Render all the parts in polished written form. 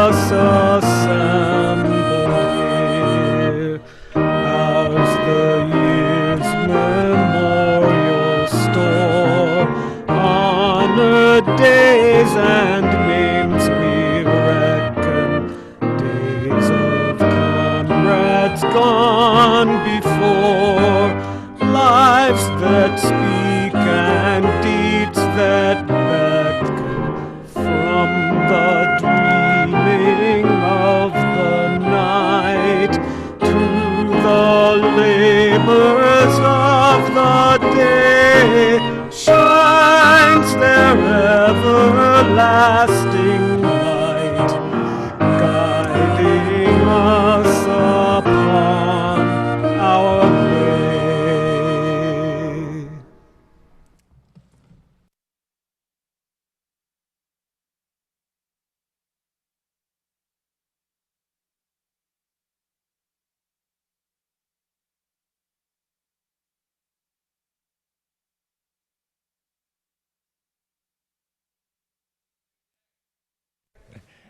us assemble here, as the year's memorial store, honored days and names we reckon, days of comrades gone before, lives that speak and deeds that beckon from the dreaming of the night to the labors of the day. Shines their everlasting light, guiding us upon our way.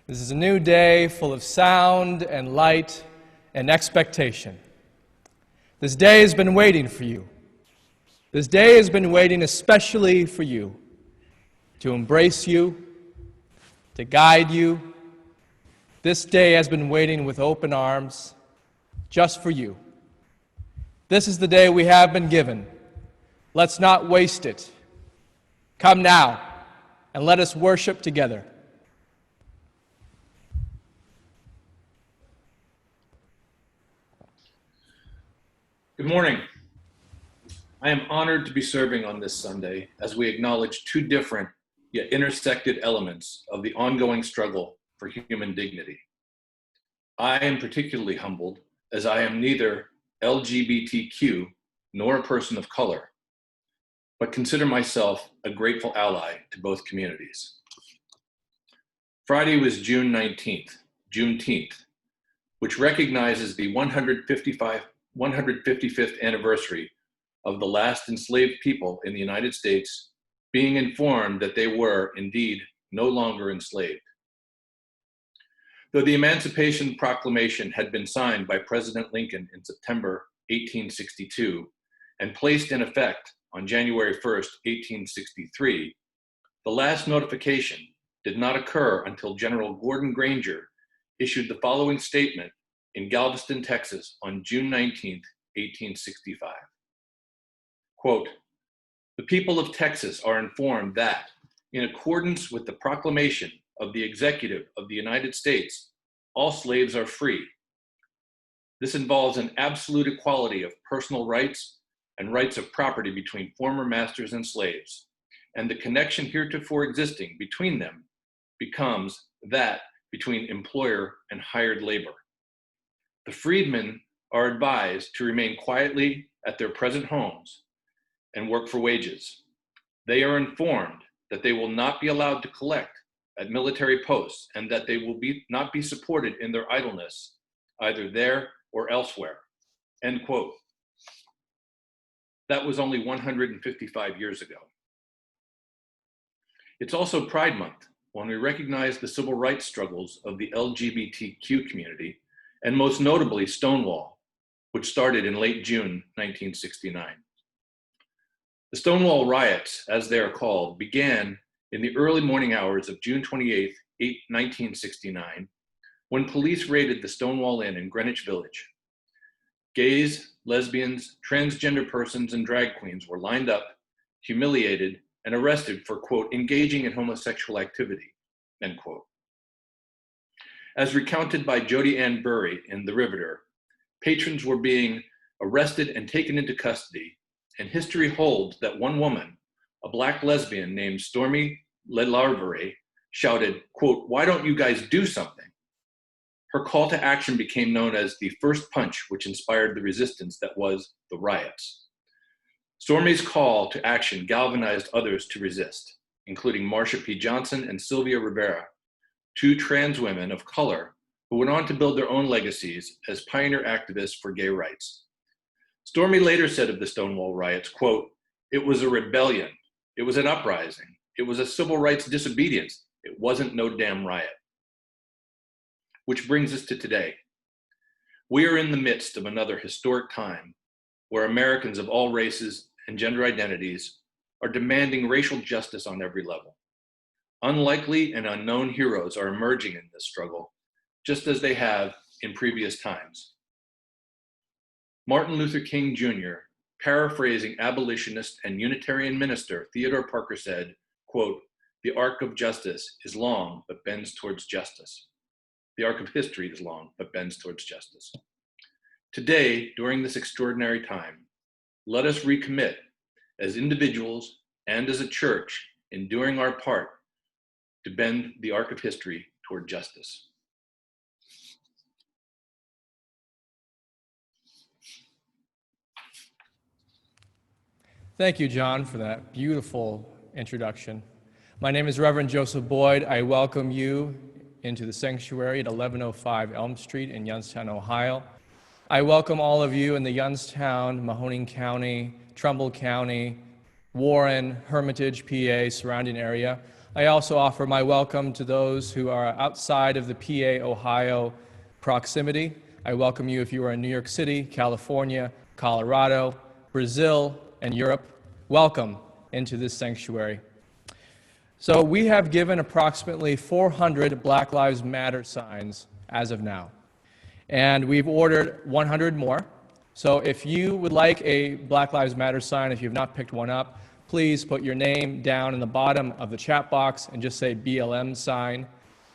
This is a new day full of sound and light and expectation. This day has been waiting for you. This day has been waiting especially for you, to embrace you, to guide you. This day has been waiting with open arms, just for you. This is the day we have been given. Let's not waste it. Come now, and let us worship together. Good morning. I am honored to be serving on this Sunday as we acknowledge two different yet intersected elements of the ongoing struggle for human dignity. I am particularly humbled as I am neither LGBTQ nor a person of color, but consider myself a grateful ally to both communities. Friday was June 19th, Juneteenth, which recognizes the 155th anniversary of the last enslaved people in the United States being informed that they were indeed no longer enslaved. Though the Emancipation Proclamation had been signed by President Lincoln in September 1862 and placed in effect on January 1st, 1863, the last notification did not occur until General Gordon Granger issued the following statement in Galveston, Texas on June 19, 1865. Quote, "The people of Texas are informed that, in accordance with the proclamation of the Executive of the United States, all slaves are free. This involves an absolute equality of personal rights and rights of property between former masters and slaves, and the connection heretofore existing between them becomes that between employer and hired labor. The freedmen are advised to remain quietly at their present homes and work for wages. They are informed that they will not be allowed to collect at military posts and that they will not be supported in their idleness, either there or elsewhere." End quote. That was only 155 years ago. It's also Pride Month, when we recognize the civil rights struggles of the LGBTQ community, and most notably Stonewall, which started in late June 1969. The Stonewall riots, as they are called, began in the early morning hours of June 28, 1969, when police raided the Stonewall Inn in Greenwich Village. Gays, lesbians, transgender persons, and drag queens were lined up, humiliated, and arrested for, quote, "engaging in homosexual activity," end quote. As recounted by Jodi Ann Burry in The Riveter, patrons were being arrested and taken into custody, and history holds that one woman, a Black lesbian named Stormy LeLarverie, shouted, quote, "Why don't you guys do something?" Her call to action became known as the First Punch, which inspired the resistance that was the riots. Stormy's call to action galvanized others to resist, including Marsha P. Johnson and Sylvia Rivera, two trans women of color who went on to build their own legacies as pioneer activists for gay rights. Stormy later said of the Stonewall riots, quote, "It was a rebellion. It was an uprising. It was a civil rights disobedience. It wasn't no damn riot." Which brings us to today. We are in the midst of another historic time where Americans of all races and gender identities are demanding racial justice on every level. Unlikely and unknown heroes are emerging in this struggle, just as they have in previous times. Martin Luther King Jr., paraphrasing abolitionist and Unitarian minister Theodore Parker, said, quote, "The arc of justice is long, but bends towards justice. The arc of history is long, but bends towards justice." Today, during this extraordinary time, let us recommit as individuals and as a church in doing our part to bend the arc of history toward justice. Thank you, John, for that beautiful introduction. My name is Reverend Joseph Boyd. I welcome you into the sanctuary at 1105 Elm Street in Youngstown, Ohio. I welcome all of you in the Youngstown, Mahoning County, Trumbull County, Warren, Hermitage, PA, surrounding area. I also offer my welcome to those who are outside of the PA, Ohio proximity. I welcome you if you are in New York City, California, Colorado, Brazil, and Europe. Welcome into this sanctuary. So we have given approximately 400 Black Lives Matter signs as of now, and we've ordered 100 more. So if you would like a Black Lives Matter sign, if you've not picked one up, please put your name down in the bottom of the chat box and just say BLM sign.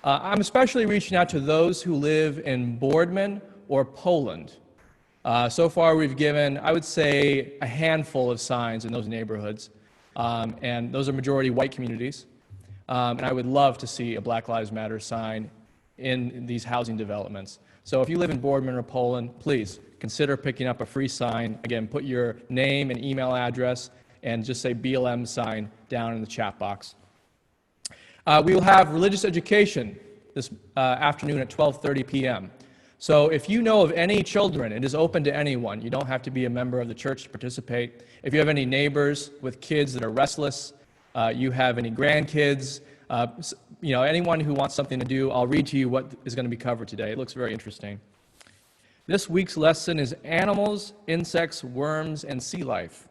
I'm especially reaching out to those who live in Boardman or Poland. So far we've given, I would say, a handful of signs in those neighborhoods, and those are majority white communities. And I would love to see a Black Lives Matter sign in these housing developments. So if you live in Boardman or Poland, please consider picking up a free sign. Again, put your name and email address and just say BLM sign down in the chat box. We will have religious education this afternoon at 12:30 p.m. So if you know of any children, it is open to anyone. You don't have to be a member of the church to participate. If you have any neighbors with kids that are restless, you have any grandkids, anyone who wants something to do, I'll read to you what is going to be covered today. It looks very interesting. This week's lesson is animals, insects, worms, and sea life.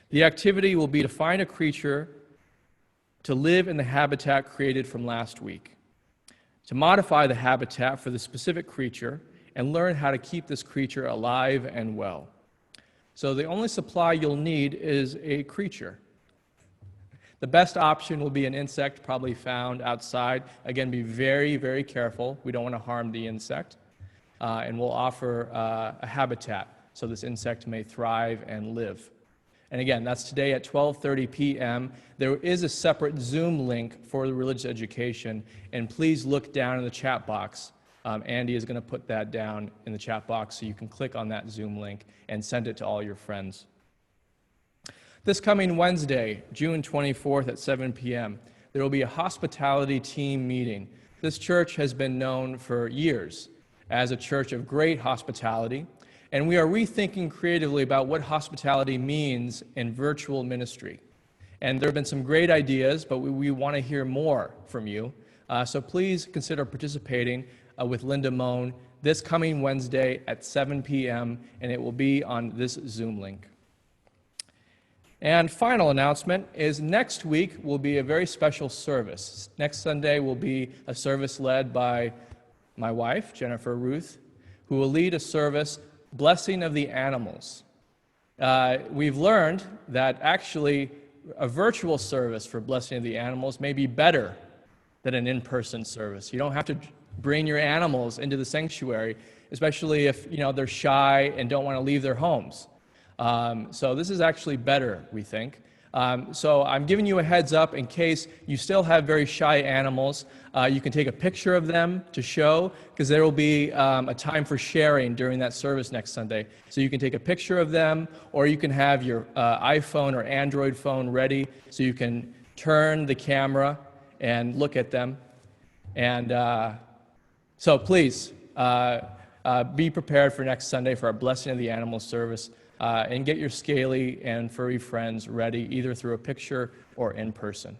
The activity will be to find a creature to live in the habitat created from last week, to modify the habitat for the specific creature, and learn how to keep this creature alive and well. So the only supply you'll need is a creature. The best option will be an insect probably found outside. Again, be very, very careful. We don't want to harm the insect. And we'll offer a habitat so this insect may thrive and live. And again, that's today at 12:30 p.m. There is a separate Zoom link for the religious education, and please look down in the chat box. Andy is going to put that down in the chat box so you can click on that Zoom link and send it to all your friends. This coming Wednesday, June 24th at 7 p.m., there will be a hospitality team meeting. This church has been known for years as a church of great hospitality, and we are rethinking creatively about what hospitality means in virtual ministry. And there have been some great ideas, but we want to hear more from you. So please consider participating with Linda Moan this coming Wednesday at 7 p.m., and it will be on this Zoom link. And final announcement is next week will be a very special service. Next Sunday will be a service led by my wife, Jennifer Ruth, who will lead a service, Blessing of the Animals. We've learned that actually a virtual service for Blessing of the Animals may be better than an in-person service. You don't have to bring your animals into the sanctuary, especially if they're shy and don't want to leave their homes. So this is actually better, we think. So I'm giving you a heads up in case you still have very shy animals. You can take a picture of them to show, because there will be a time for sharing during that service next Sunday. So you can take a picture of them, or you can have your iPhone or Android phone ready so you can turn the camera and look at them. And so please be prepared for next Sunday for our Blessing of the Animals service. And get your scaly and furry friends ready, either through a picture or in person.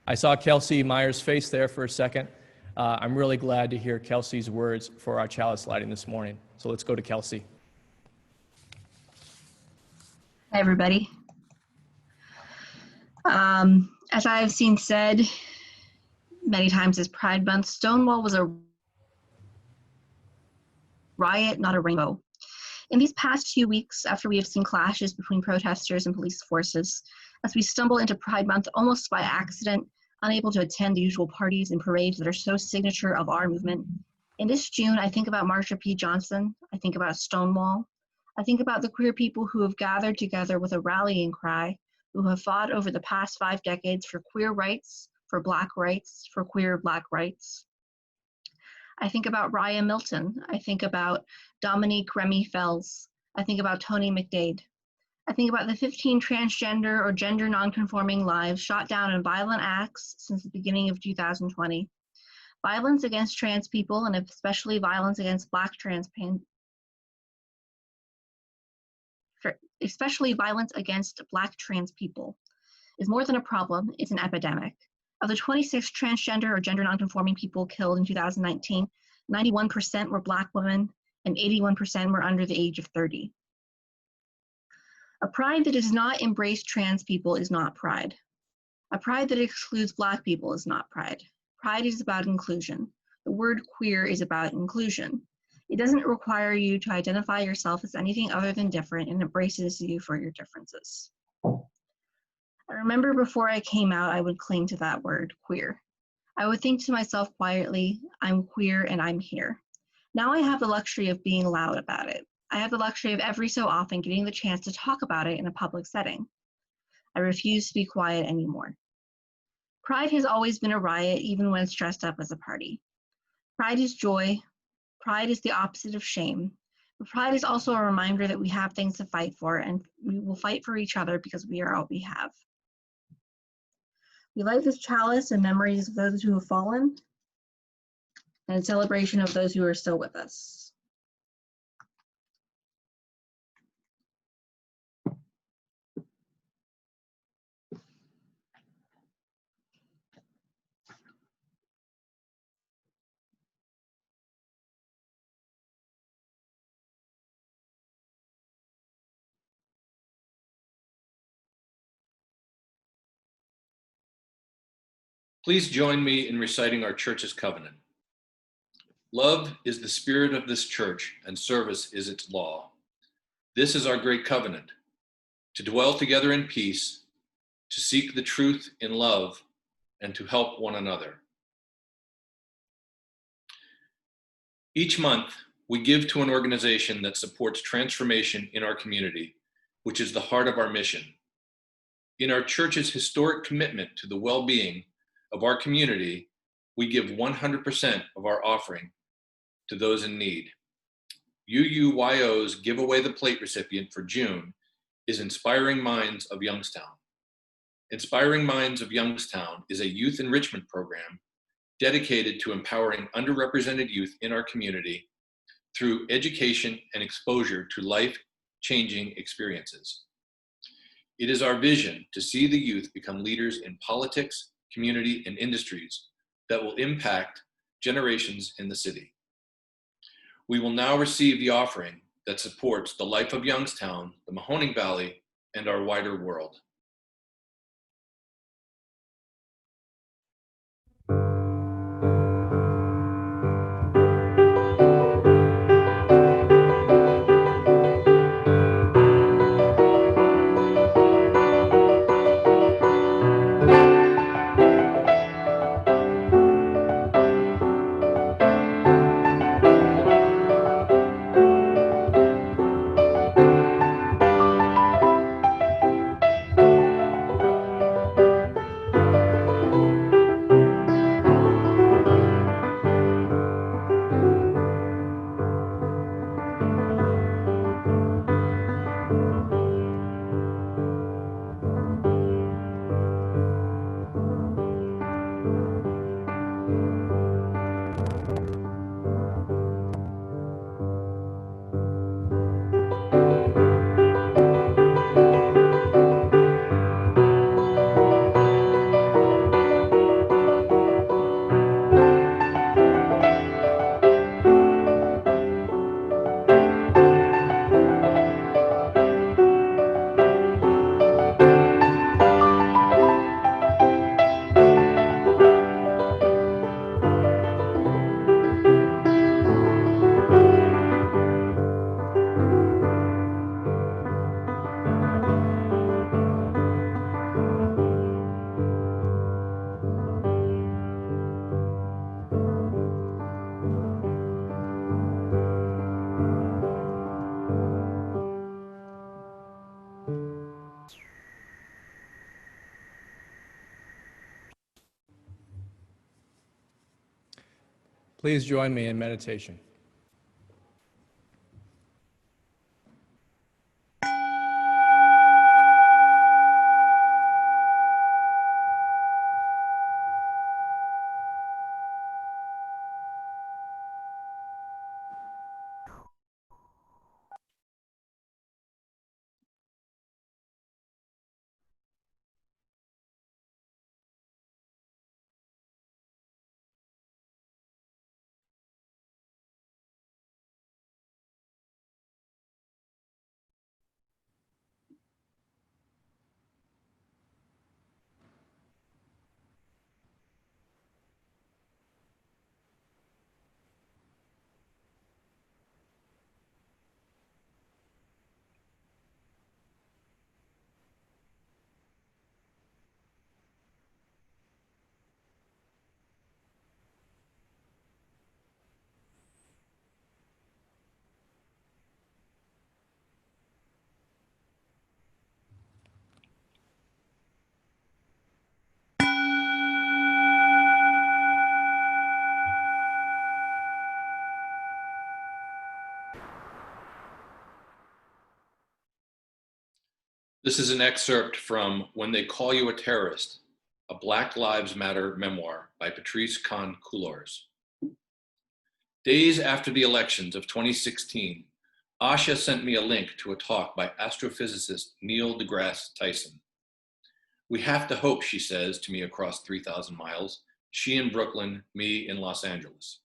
I saw Kelsey Meyer's face there for a second. I'm really glad to hear Kelsey's words for our chalice lighting this morning. So let's go to Kelsey. Hi, everybody. As I've seen said many times this Pride Month, Stonewall was a riot, not a rainbow. In these past few weeks, after we have seen clashes between protesters and police forces, as we stumble into Pride Month almost by accident, unable to attend the usual parties and parades that are so signature of our movement, in this June, I think about Marsha P. Johnson, I think about Stonewall, I think about the queer people who have gathered together with a rallying cry, who have fought over the past 5 decades for queer rights, for Black rights, for queer Black rights. I think about Raya Milton. I think about Dominique Remy Fells. I think about Tony McDade. I think about the 15 transgender or gender nonconforming lives shot down in violent acts since the beginning of 2020. Violence against trans people, and especially violence against Black trans people, is more than a problem, it's an epidemic. Of the 26 transgender or gender nonconforming people killed in 2019, 91% were Black women and 81% were under the age of 30. A pride that does not embrace trans people is not pride. A pride that excludes Black people is not pride. Pride is about inclusion. The word queer is about inclusion. It doesn't require you to identify yourself as anything other than different and embraces you for your differences. I remember before I came out, I would cling to that word, queer. I would think to myself quietly, I'm queer and I'm here. Now I have the luxury of being loud about it. I have the luxury of every so often getting the chance to talk about it in a public setting. I refuse to be quiet anymore. Pride has always been a riot, even when it's dressed up as a party. Pride is joy. Pride is the opposite of shame. But pride is also a reminder that we have things to fight for, and we will fight for each other because we are all we have. We light this chalice in memories of those who have fallen and in celebration of those who are still with us. Please join me in reciting our church's covenant. Love is the spirit of this church, and service is its law. This is our great covenant, to dwell together in peace, to seek the truth in love, and to help one another. Each month, we give to an organization that supports transformation in our community, which is the heart of our mission. In our church's historic commitment to the well-being of our community, we give 100% of our offering to those in need. UUYO's Give Away the Plate recipient for June is Inspiring Minds of Youngstown. Inspiring Minds of Youngstown is a youth enrichment program dedicated to empowering underrepresented youth in our community through education and exposure to life-changing experiences. It is our vision to see the youth become leaders in politics, community, and industries that will impact generations in the city. We will now receive the offering that supports the life of Youngstown, the Mahoning Valley, and our wider world. Please join me in meditation. This is an excerpt from When They Call You a Terrorist, a Black Lives Matter memoir by Patrice Kahn-Coulars. Days after the elections of 2016, Asha sent me a link to a talk by astrophysicist Neil deGrasse Tyson. We have to hope, she says to me across 3,000 miles, she in Brooklyn, me in Los Angeles.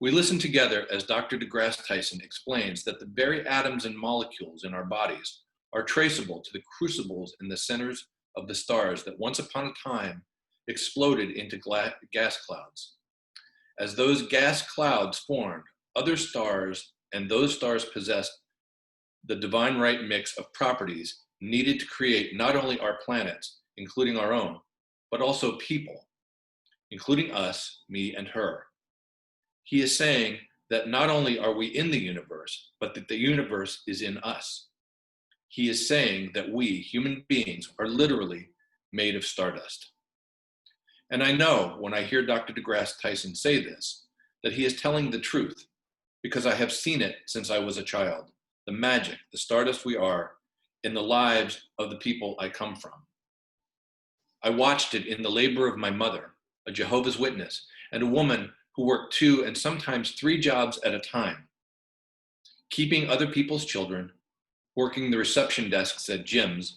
We listen together as Dr. deGrasse Tyson explains that the very atoms and molecules in our bodies are traceable to the crucibles in the centers of the stars that once upon a time exploded into gas clouds. As those gas clouds formed, other stars, and those stars possessed the divine right mix of properties needed to create not only our planets, including our own, but also people, including us, me, and her. He is saying that not only are we in the universe, but that the universe is in us. He is saying that we, human beings, are literally made of stardust. And I know when I hear Dr. deGrasse Tyson say this, that he is telling the truth, because I have seen it since I was a child, the magic, the stardust we are, in the lives of the people I come from. I watched it in the labor of my mother, a Jehovah's Witness, and a woman who worked 2 and sometimes 3 jobs at a time, keeping other people's children, working the reception desks at gyms,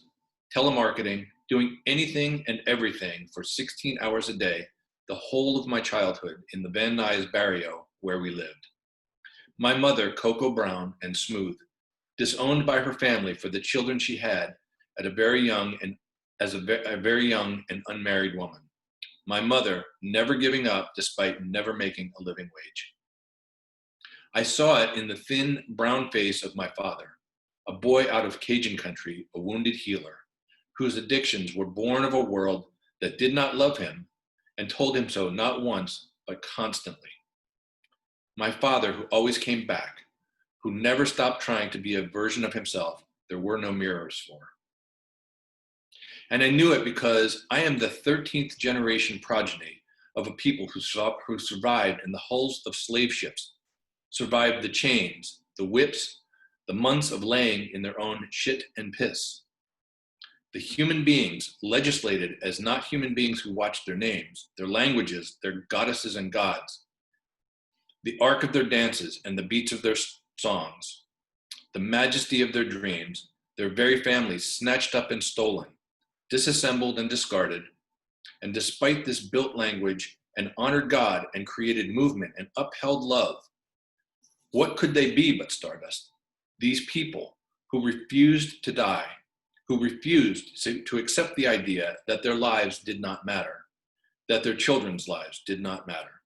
telemarketing, doing anything and everything for 16 hours a day, the whole of my childhood in the Van Nuys barrio where we lived. My mother, Coco Brown and Smooth, disowned by her family for the children she had at a very young and as a very young and unmarried woman. My mother never giving up despite never making a living wage. I saw it in the thin brown face of my father, a boy out of Cajun country, a wounded healer, whose addictions were born of a world that did not love him and told him so not once, but constantly. My father, who always came back, who never stopped trying to be a version of himself there were no mirrors for. And I knew it because I am the 13th generation progeny of a people who survived in the hulls of slave ships, survived the chains, the whips, the months of laying in their own shit and piss. The human beings legislated as not human beings who watched their names, their languages, their goddesses and gods, the arc of their dances and the beats of their songs, the majesty of their dreams, their very families snatched up and stolen, disassembled and discarded, and despite this built language and honored God and created movement and upheld love, what could they be but stardust? These people who refused to die, who refused to accept the idea that their lives did not matter, that their children's lives did not matter.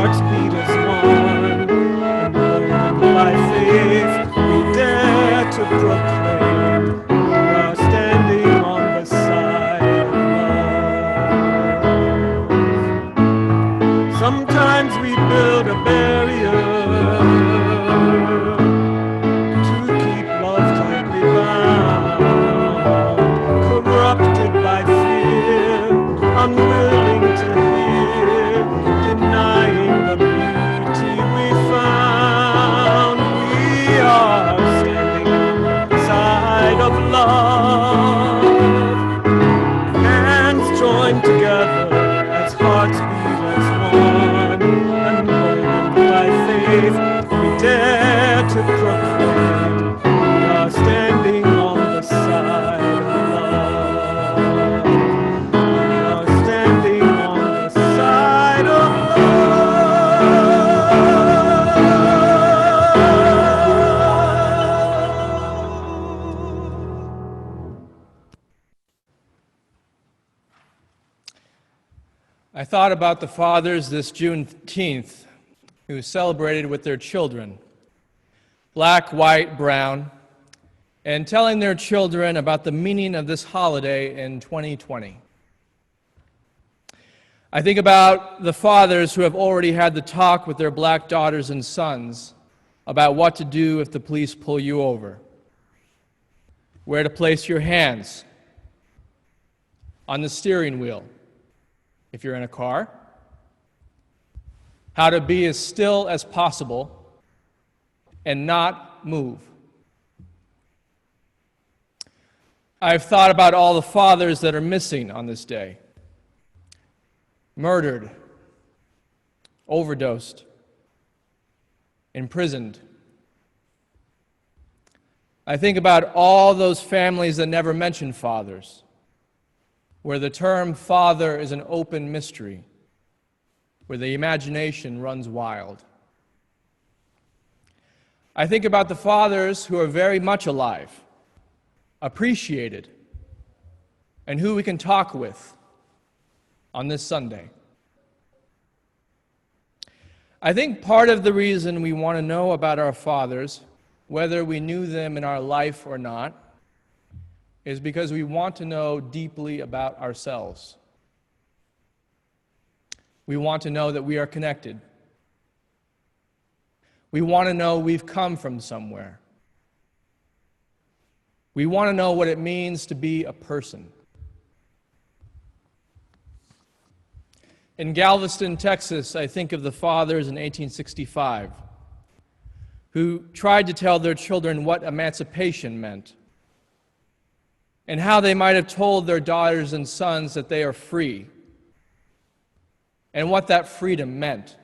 hearts beat as one, and burdened by faith, we dare to proclaim we are standing on the side of love. Sometimes we build a barrier to keep love tightly bound, corrupted by fear, unwilling to hear, denying the beauty we found. We are standing on the side of love, hands joined together as hearts beat as one, and burdened by faith, we dare to proclaim we are standing on the side of love. We are standing on the side of love. I thought about the fathers this Juneteenth who celebrated with their children, black, white, brown, and telling their children about the meaning of this holiday in 2020. I think about the fathers who have already had the talk with their black daughters and sons about what to do if the police pull you over, where to place your hands on the steering wheel if you're in a car, how to be as still as possible and not move. I've thought about all the fathers that are missing on this day, murdered, overdosed, imprisoned. I think about all those families that never mention fathers, where the term father is an open mystery, where the imagination runs wild. I think about the fathers who are very much alive, appreciated, and who we can talk with on this Sunday. I think part of the reason we want to know about our fathers, whether we knew them in our life or not, is because we want to know deeply about ourselves. We want to know that we are connected. We want to know we've come from somewhere. We want to know what it means to be a person. In Galveston, Texas, I think of the fathers in 1865 who tried to tell their children what emancipation meant and how they might have told their daughters and sons that they are free and what that freedom meant.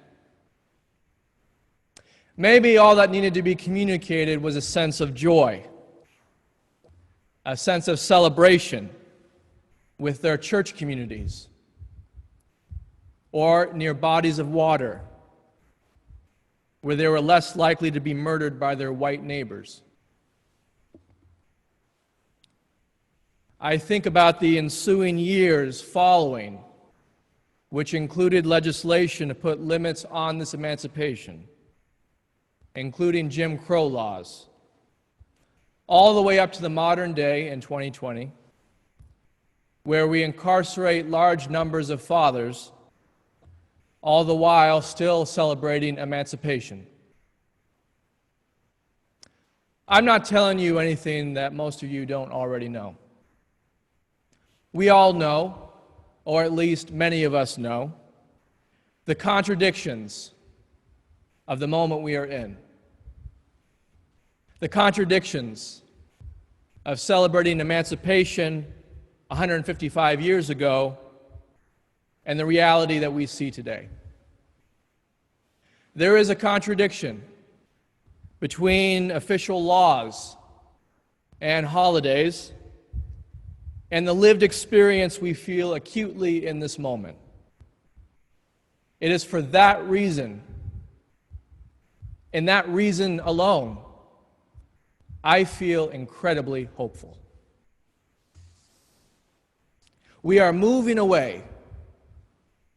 Maybe all that needed to be communicated was a sense of joy, a sense of celebration with their church communities or near bodies of water where they were less likely to be murdered by their white neighbors. I think about the ensuing years following, which included legislation to put limits on this emancipation, including Jim Crow laws, all the way up to the modern day in 2020, where we incarcerate large numbers of fathers, all the while still celebrating emancipation. I'm not telling you anything that most of you don't already know. We all know, or at least many of us know, the contradictions of the moment we are in. The contradictions of celebrating emancipation 155 years ago and the reality that we see today. There is a contradiction between official laws and holidays and the lived experience we feel acutely in this moment. It is for that reason, and that reason alone, I feel incredibly hopeful. We are moving away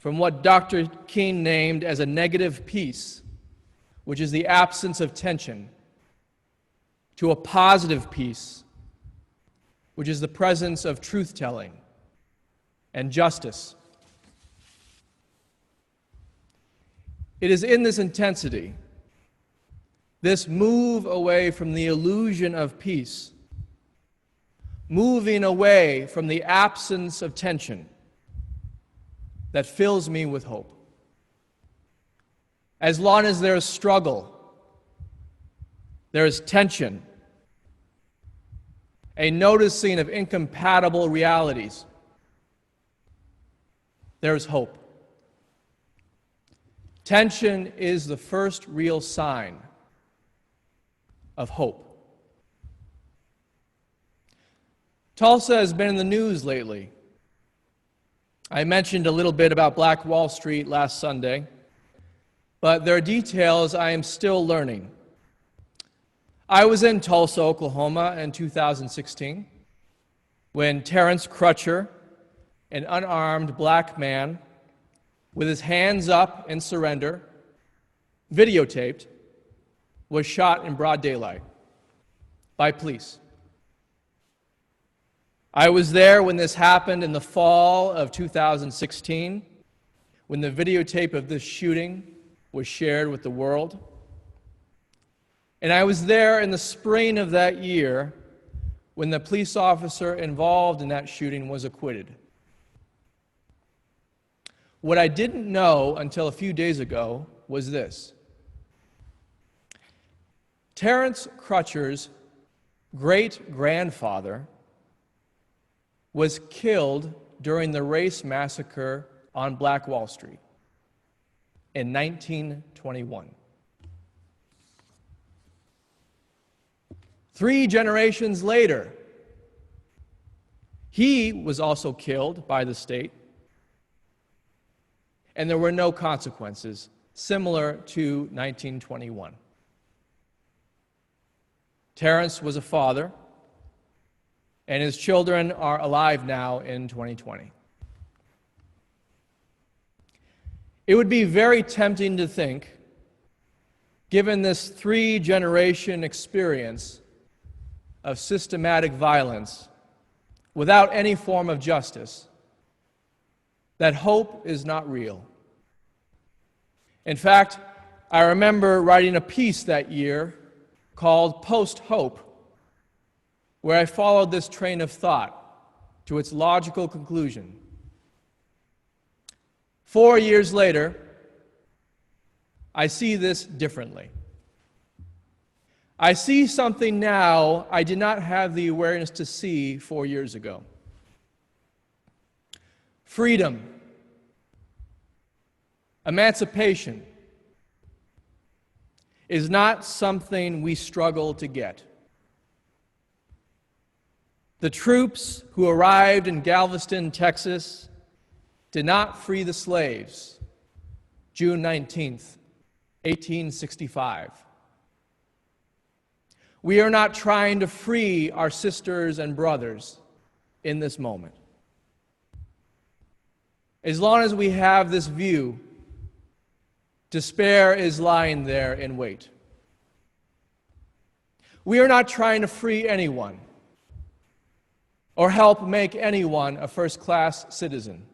from what Dr. King named as a negative peace, which is the absence of tension, to a positive peace, which is the presence of truth-telling and justice. It is in this intensity, this move away from the illusion of peace, moving away from the absence of tension, that fills me with hope. As long as there is struggle, there is tension, a noticing of incompatible realities, there is hope. Tension is the first real sign of hope. Tulsa has been in the news lately. I mentioned a little bit about Black Wall Street last Sunday, but there are details I am still learning. I was in Tulsa, Oklahoma in 2016 when Terrence Crutcher, an unarmed black man with his hands up in surrender, videotaped, was shot in broad daylight by police. I was there when this happened in the fall of 2016, when the videotape of this shooting was shared with the world. And I was there in the spring of that year when the police officer involved in that shooting was acquitted. What I didn't know until a few days ago was this. Terrence Crutcher's great-grandfather was killed during the race massacre on Black Wall Street in 1921. 3 generations later, he was also killed by the state, and there were no consequences, similar to 1921. Terrence was a father, and his children are alive now in 2020. It would be very tempting to think, given this 3-generation experience of systematic violence without any form of justice, that hope is not real. In fact, I remember writing a piece that year called Post-Hope, where I followed this train of thought to its logical conclusion. 4 years later, I see this differently. I see something now I did not have the awareness to see 4 years ago. Freedom, emancipation, is not something we struggle to get. The troops who arrived in Galveston, Texas, did not free the slaves, June 19th, 1865. We are not trying to free our sisters and brothers in this moment. As long as we have this view, despair is lying there in wait. We are not trying to free anyone or help make anyone a first-class citizen.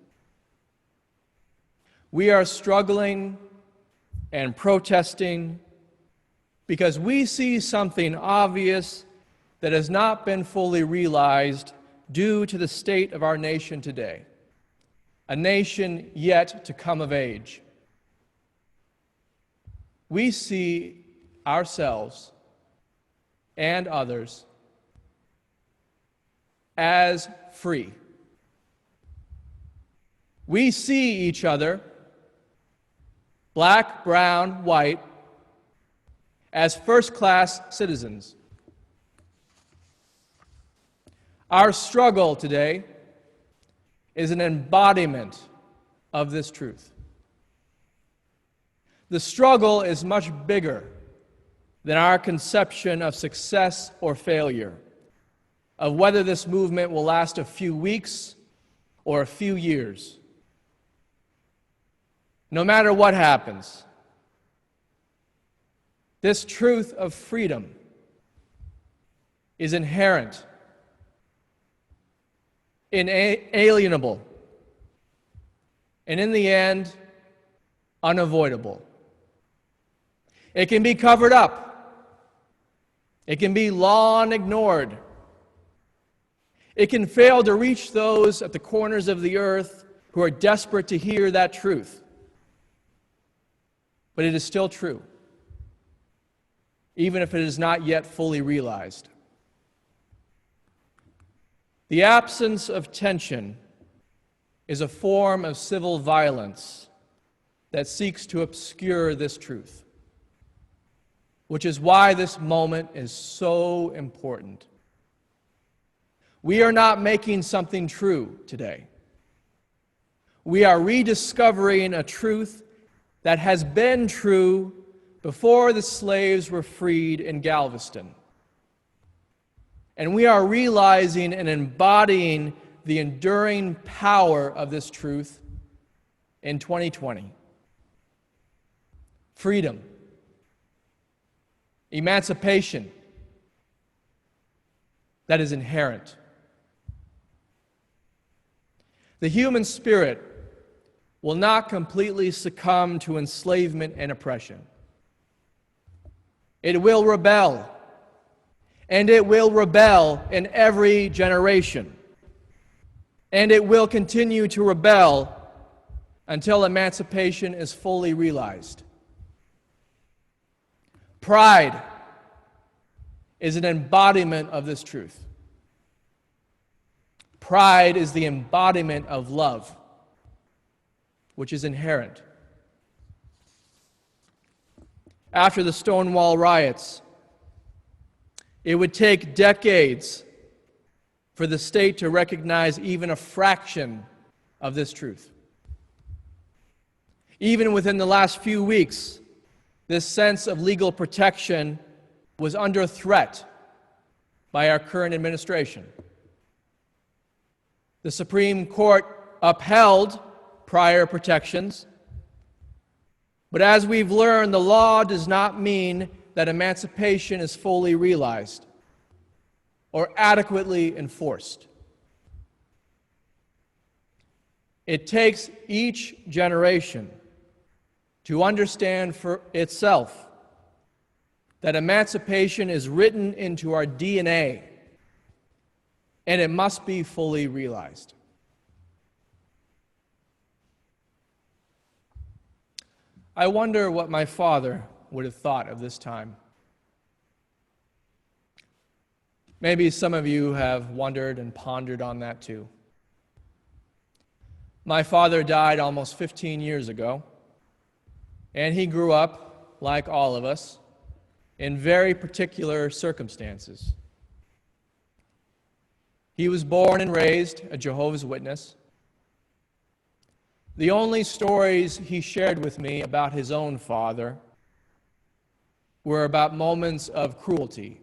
We are struggling and protesting because we see something obvious that has not been fully realized due to the state of our nation today, a nation yet to come of age. We see ourselves and others as free. We see each other, black, brown, white, as first-class citizens. Our struggle today is an embodiment of this truth. The struggle is much bigger than our conception of success or failure, of whether this movement will last a few weeks or a few years. no matter what happens, this truth of freedom is inherent, inalienable, and in the end, unavoidable. It can be covered up. It can be long ignored. It can fail to reach those at the corners of the earth who are desperate to hear that truth. But it is still true, even if it is not yet fully realized. The absence of tension is a form of civil violence that seeks to obscure this truth, which is why this moment is so important. We are not making something true today. We are rediscovering a truth that has been true before the slaves were freed in Galveston. And we are realizing and embodying the enduring power of this truth in 2020. Freedom, emancipation that is inherent. The human spirit will not completely succumb to enslavement and oppression. It will rebel, and it will rebel in every generation, and it will continue to rebel until emancipation is fully realized. Pride is an embodiment of this truth. Pride is the embodiment of love, which is inherent. After the Stonewall riots, it would take decades for the state to recognize even a fraction of this truth. Even within the last few weeks, this sense of legal protection was under threat by our current administration. The Supreme Court upheld prior protections, but as we've learned, the law does not mean that emancipation is fully realized or adequately enforced. It takes each generation to understand for itself that emancipation is written into our DNA, and it must be fully realized. I wonder what my father would have thought of this time. Maybe some of you have wondered and pondered on that too. My father died almost 15 years ago, and he grew up, like all of us, in very particular circumstances. He was born and raised a Jehovah's Witness. The only stories he shared with me about his own father were about moments of cruelty.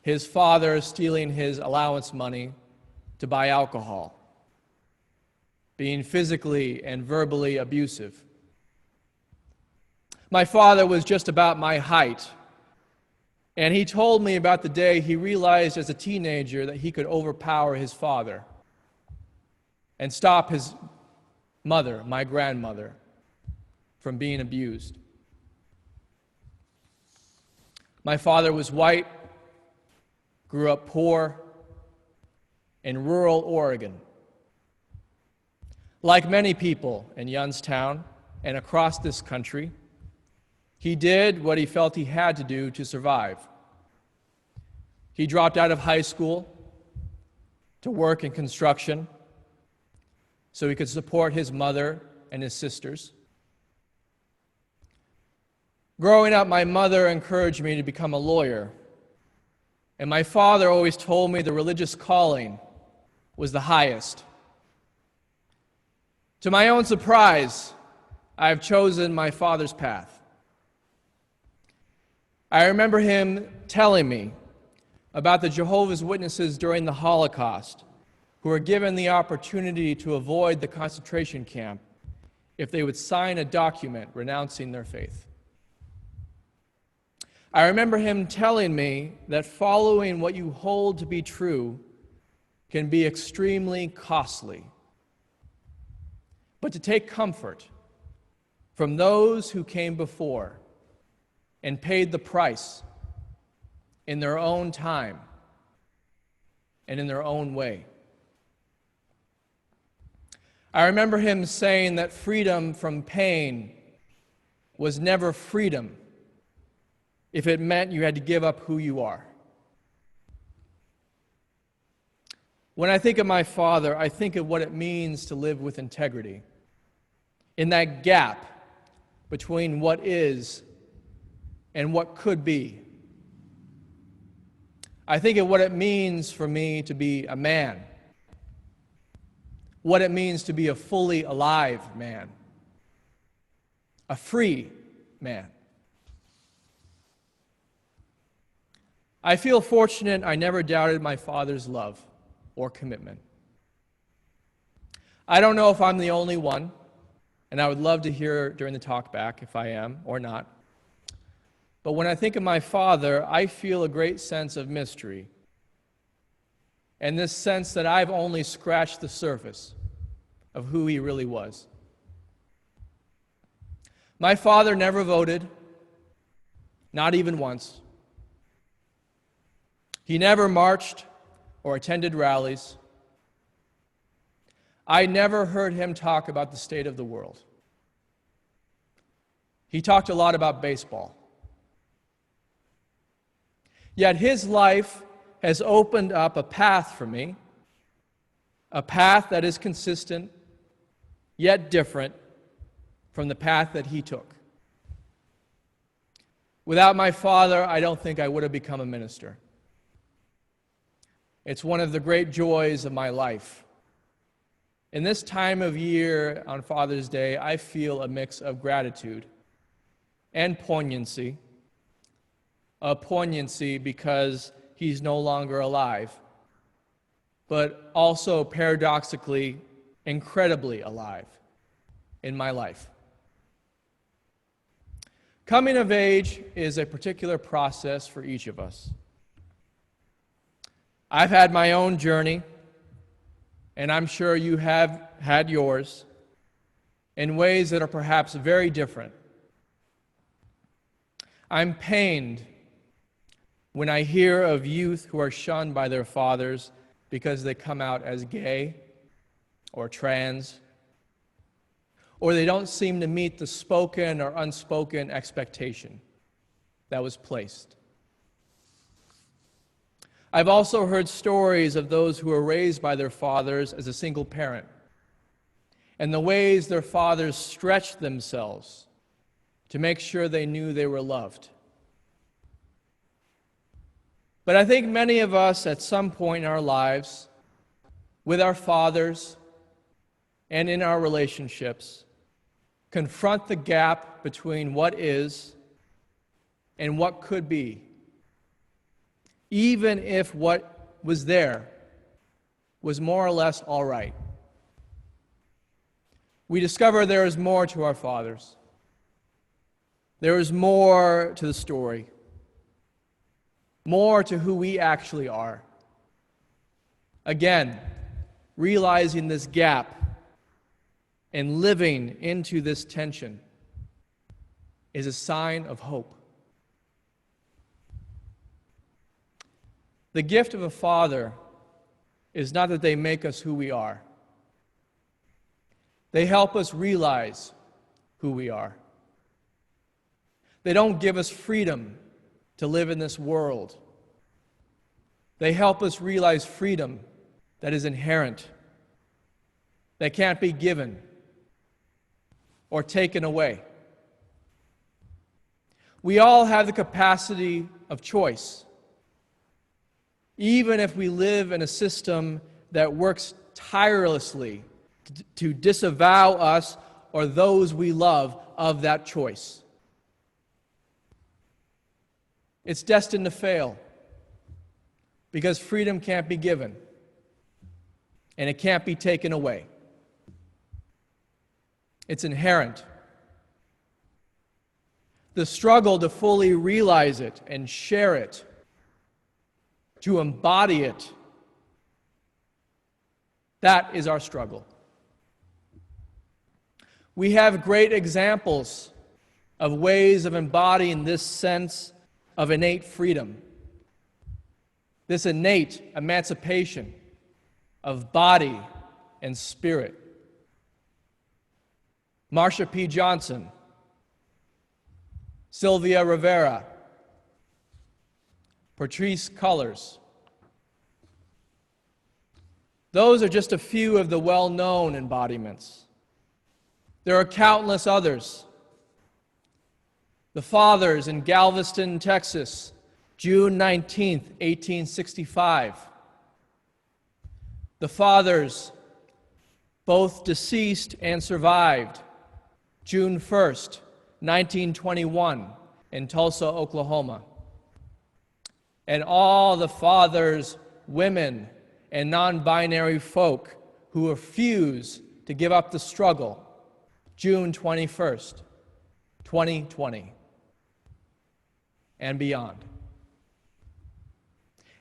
His father stealing his allowance money to buy alcohol, being physically and verbally abusive. My father was just about my height, and he told me about the day he realized as a teenager that he could overpower his father and stop his mother, my grandmother, from being abused. My father was white, grew up poor in rural Oregon. Like many people in Youngstown and across this country, he did what he felt he had to do to survive. He dropped out of high school to work in construction so he could support his mother and his sisters. Growing up, my mother encouraged me to become a lawyer, and my father always told me the religious calling was the highest. To my own surprise, I have chosen my father's path. I remember him telling me about the Jehovah's Witnesses during the Holocaust who were given the opportunity to avoid the concentration camp if they would sign a document renouncing their faith. I remember him telling me that following what you hold to be true can be extremely costly, but to take comfort from those who came before and paid the price in their own time and in their own way. I remember him saying that freedom from pain was never freedom if it meant you had to give up who you are. When I think of my father, I think of what it means to live with integrity. In that gap between what is and what could be. I think of what it means for me to be a man, what it means to be a fully alive man, a free man. I feel fortunate I never doubted my father's love or commitment. I don't know if I'm the only one, and I would love to hear during the talk back if I am or not. But when I think of my father, I feel a great sense of mystery, and this sense that I've only scratched the surface of who he really was. My father never voted, not even once. He never marched or attended rallies. I never heard him talk about the state of the world. He talked a lot about baseball. Yet his life has opened up a path for me, a path that is consistent, yet different from the path that he took. Without my father, I don't think I would have become a minister. It's one of the great joys of my life. In this time of year on Father's Day, I feel a mix of gratitude and poignancy. A poignancy because he's no longer alive, but also paradoxically, incredibly alive in my life. Coming of age is a particular process for each of us. I've had my own journey, and I'm sure you have had yours, in ways that are perhaps very different. I'm pained when I hear of youth who are shunned by their fathers because they come out as gay or trans, or they don't seem to meet the spoken or unspoken expectation that was placed. I've also heard stories of those who were raised by their fathers as a single parent, and the ways their fathers stretched themselves to make sure they knew they were loved. But I think many of us at some point in our lives, with our fathers and in our relationships, confront the gap between what is and what could be, even if what was there was more or less all right. We discover there is more to our fathers. There is more to the story. More to who we actually are. Again, realizing this gap and living into this tension is a sign of hope. The gift of a father is not that they make us who we are. They help us realize who we are. They don't give us freedom to live in this world. They help us realize freedom that is inherent, that can't be given or taken away. We all have the capacity of choice, even if we live in a system that works tirelessly to disavow us or those we love of that choice. It's destined to fail because freedom can't be given and it can't be taken away. It's inherent. The struggle to fully realize it and share it, to embody it, that is our struggle. We have great examples of ways of embodying this sense of innate freedom, this innate emancipation of body and spirit. Marsha P. Johnson, Sylvia Rivera, Patrisse Cullors. Those are just a few of the well-known embodiments. There are countless others. The Fathers in Galveston, Texas, June 19, 1865. The Fathers, both deceased and survived, June 1st, 1921, in Tulsa, Oklahoma. And all the fathers, women, and non-binary folk who refuse to give up the struggle, June 21st, 2020, and beyond.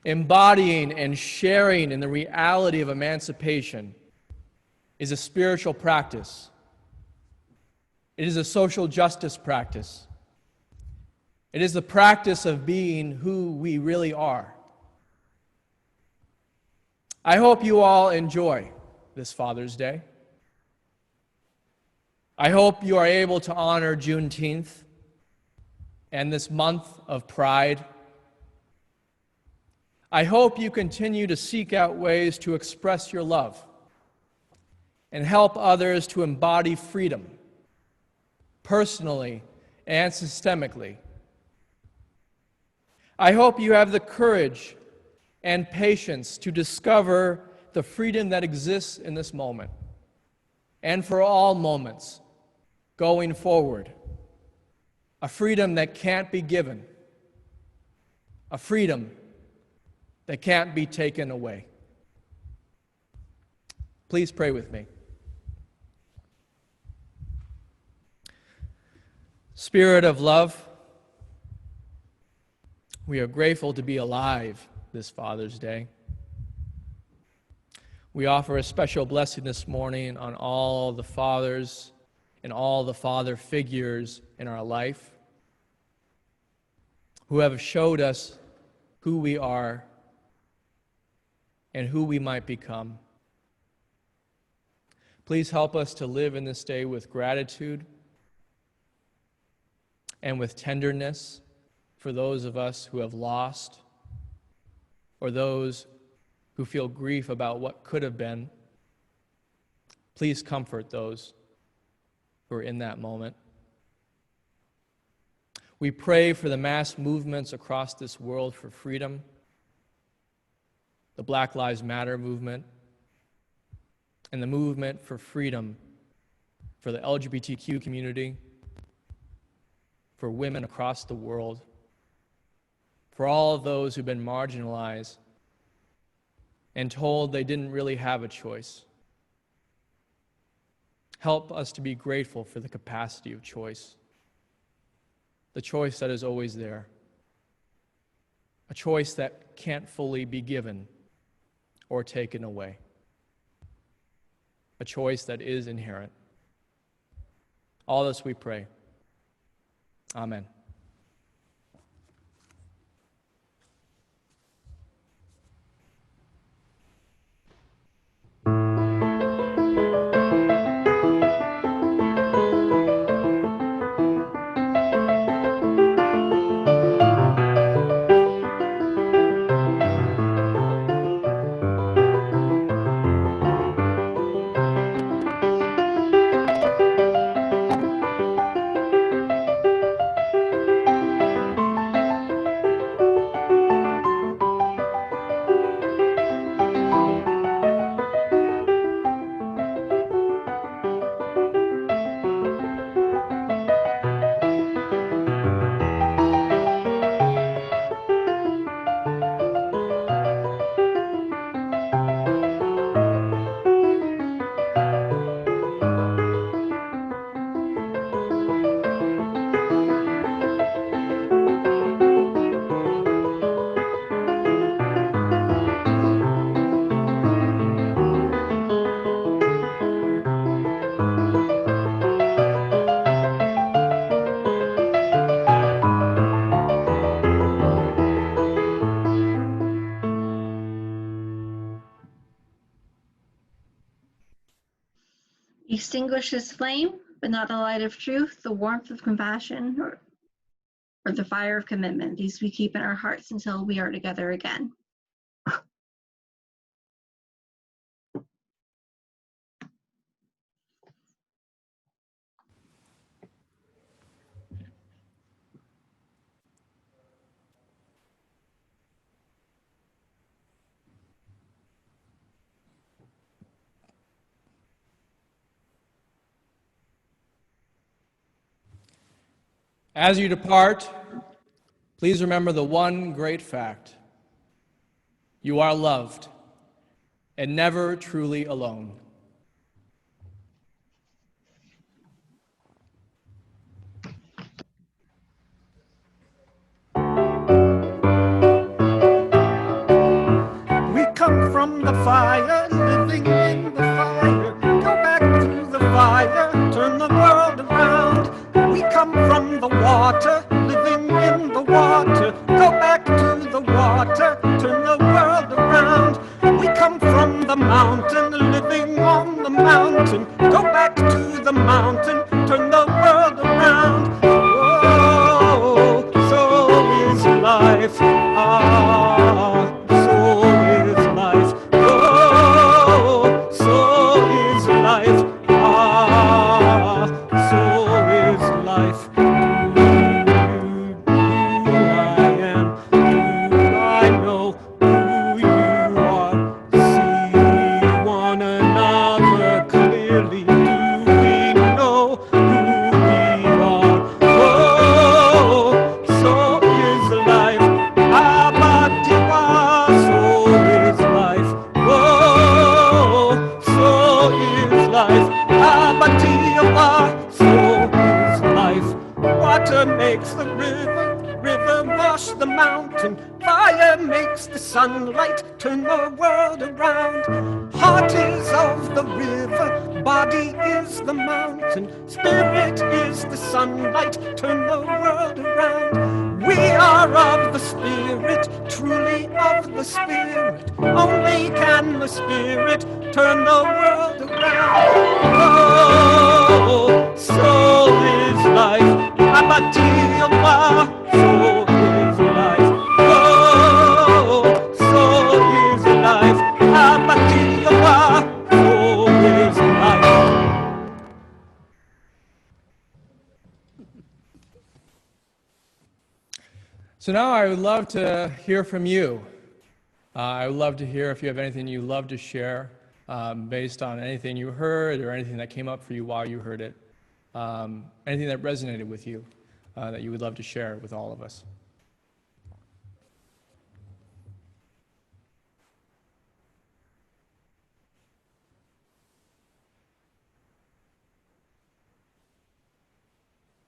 Embodying and sharing in the reality of emancipation is a spiritual practice. It is a social justice practice. It is the practice of being who we really are. I hope you all enjoy this Father's Day. I hope you are able to honor Juneteenth and this month of pride. I hope you continue to seek out ways to express your love and help others to embody freedom, personally and systemically. I hope you have the courage and patience to discover the freedom that exists in this moment and for all moments going forward. A freedom that can't be given, a freedom that can't be taken away. Please pray with me. Spirit of love, we are grateful to be alive this Father's Day. We offer a special blessing this morning on all the fathers and all the father figures in our life who have showed us who we are and who we might become. Please help us to live in this day with gratitude and with tenderness for those of us who have lost or those who feel grief about what could have been. Please comfort those who are in that moment. We pray for the mass movements across this world for freedom, the Black Lives Matter movement, and the movement for freedom for the LGBTQ community, for women across the world, for all of those who've been marginalized and told they didn't really have a choice. Help us to be grateful for the capacity of choice, the choice that is always there, a choice that can't fully be given or taken away, a choice that is inherent. All this we pray. Amen. extinguish this flame, but not the light of truth, the warmth of compassion, or the fire of commitment. These we keep in our hearts until we are together again. As you depart, please remember the one great fact. You are loved and never truly alone. We come from the fire, living in the fire. Go back to the fire, turn the world around. We come from the water, living in the water. Go back to the water, turn the world around. We come from the mountain, living on the mountain. Go back to the mountain, turn the world around. Oh, so is life. Ah, so is life. Oh, so is life. Ah, so is life. Who I am, who I know, who you are. See one another clearly. Do we know who we are? Oh, so is life. Abadiwa, so is life. Oh, so is life. Abadiwa, so is life. Water makes the river, river wash the mountain. Fire makes the sunlight turn the world around. Heart is of the river, body is the mountain. Spirit is the sunlight, turn the world around. We are of the Spirit, truly of the Spirit. Only can the Spirit turn the world around. Oh, so is life. Abatiwa, so is life. Oh, so is life. Abatiwa, so is life. So now I would love to hear from you. I would love to hear if you have anything you'd love to share based on anything you heard or anything that came up for you while you heard it. Anything that resonated with you that you would love to share with all of us.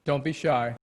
Don't be shy.